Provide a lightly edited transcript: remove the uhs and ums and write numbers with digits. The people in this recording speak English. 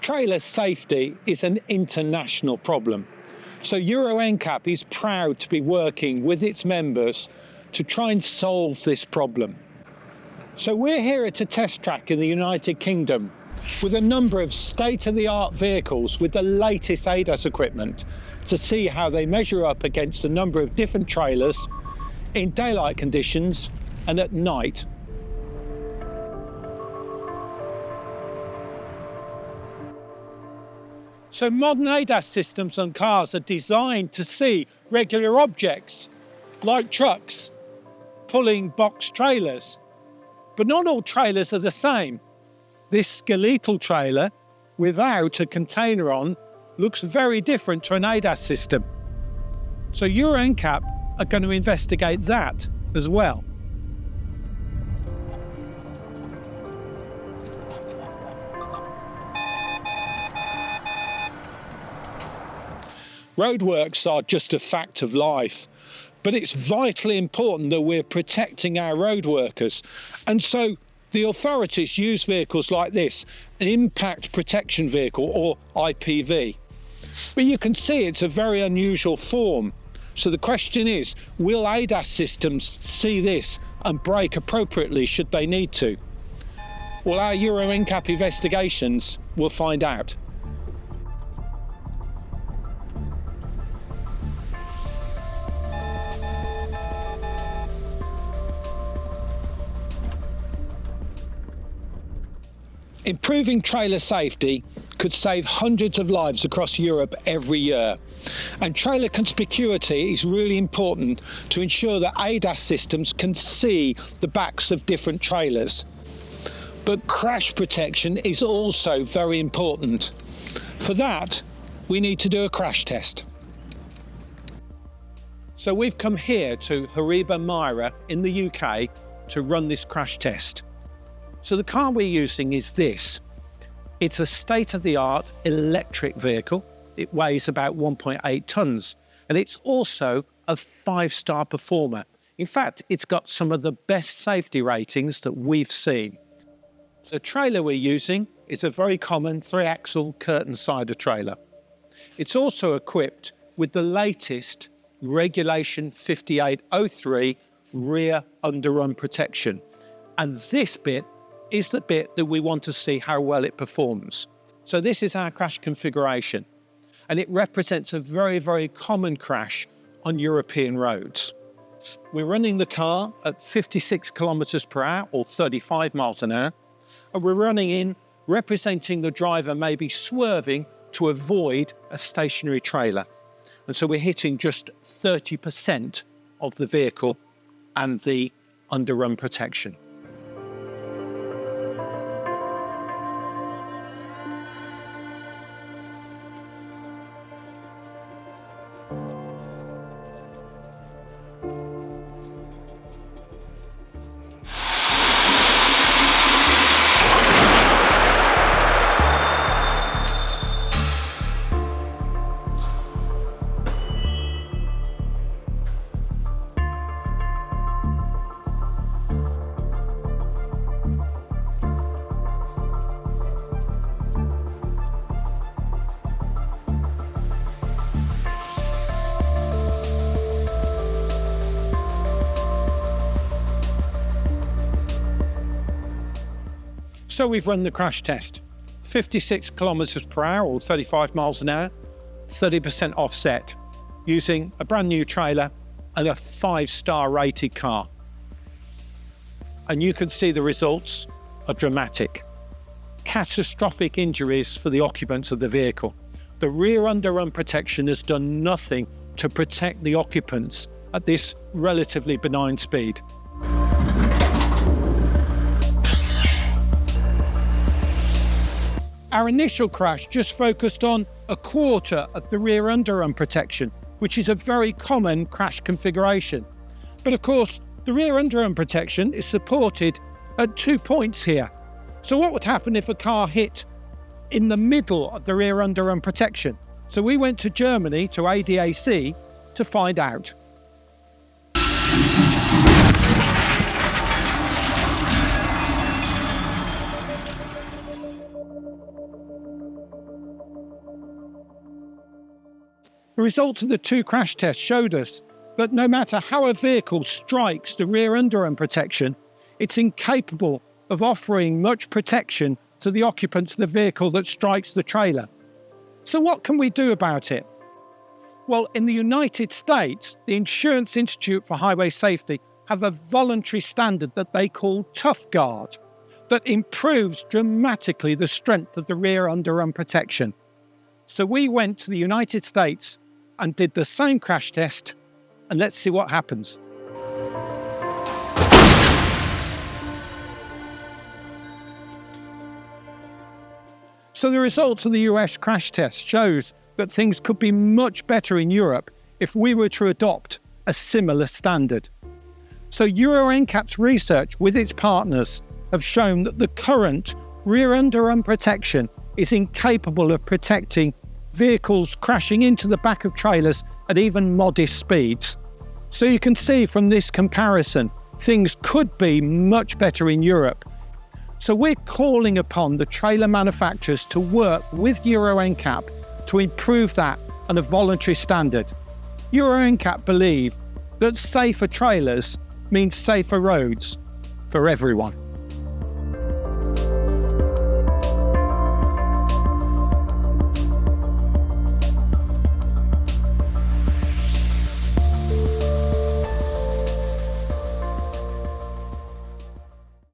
Trailer safety is an international problem. So Euro NCAP is proud to be working with its members to try and solve this problem. So we're here at a test track in the United Kingdom with a number of state-of-the-art vehicles with the latest ADAS equipment to see how they measure up against a number of different trailers in daylight conditions and at night. So modern ADAS systems on cars are designed to see regular objects like trucks pulling box trailers. But not all trailers are the same. This skeletal trailer without a container on looks very different to an ADAS system. So Euro NCAP are going to investigate that as well. Roadworks are just a fact of life, but it's vitally important that we're protecting our road workers. And so the authorities use vehicles like this, an impact protection vehicle or IPV. But you can see it's a very unusual form. So the question is, will ADAS systems see this and brake appropriately should they need to? Well, our Euro NCAP investigations will find out. Improving trailer safety could save hundreds of lives across Europe every year. And trailer conspicuity is really important to ensure that ADAS systems can see the backs of different trailers. But crash protection is also very important. For that, we need to do a crash test. So we've come here to MIRA in the UK to run this crash test. So the car we're using is this. It's a state-of-the-art electric vehicle. It weighs about 1.8 tons, and it's also a 5-star performer. In fact, it's got some of the best safety ratings that we've seen. The trailer we're using is a very common 3-axle curtain-sider trailer. It's also equipped with the latest Regulation 5803 rear underrun protection. And this bit is the bit that we want to see how well it performs. So this is our crash configuration, and it represents a very, very common crash on European roads. We're running the car at 56 kilometers per hour or 35 miles an hour, and we're running in representing the driver maybe swerving to avoid a stationary trailer. And so we're hitting just 30% of the vehicle and the underrun protection. So we've run the crash test. 56 kilometers per hour or 35 miles an hour, 30% offset, using a brand new trailer and a 5-star rated car. And you can see the results are dramatic. Catastrophic injuries for the occupants of the vehicle. The rear underrun protection has done nothing to protect the occupants at this relatively benign speed. Our initial crash just focused on a quarter of the rear underrun protection, which is a very common crash configuration. But of course, the rear underrun protection is supported at 2 points here. So what would happen if a car hit in the middle of the rear underrun protection? So we went to Germany, to ADAC, to find out. The results of the 2 crash tests showed us that no matter how a vehicle strikes the rear underrun protection, it's incapable of offering much protection to the occupants of the vehicle that strikes the trailer. So what can we do about it? Well, in the United States, the Insurance Institute for Highway Safety have a voluntary standard that they call ToughGuard that improves dramatically the strength of the rear underrun protection. So we went to the United States and did the same crash test, and let's see what happens. So the results of the US crash test shows that things could be much better in Europe if we were to adopt a similar standard. So Euro NCAP's research with its partners have shown that the current rear underrun protection is incapable of protecting vehicles crashing into the back of trailers at even modest speeds. So you can see from this comparison, things could be much better in Europe. So we're calling upon the trailer manufacturers to work with Euro NCAP to improve that on a voluntary standard. Euro NCAP believe that safer trailers means safer roads for everyone.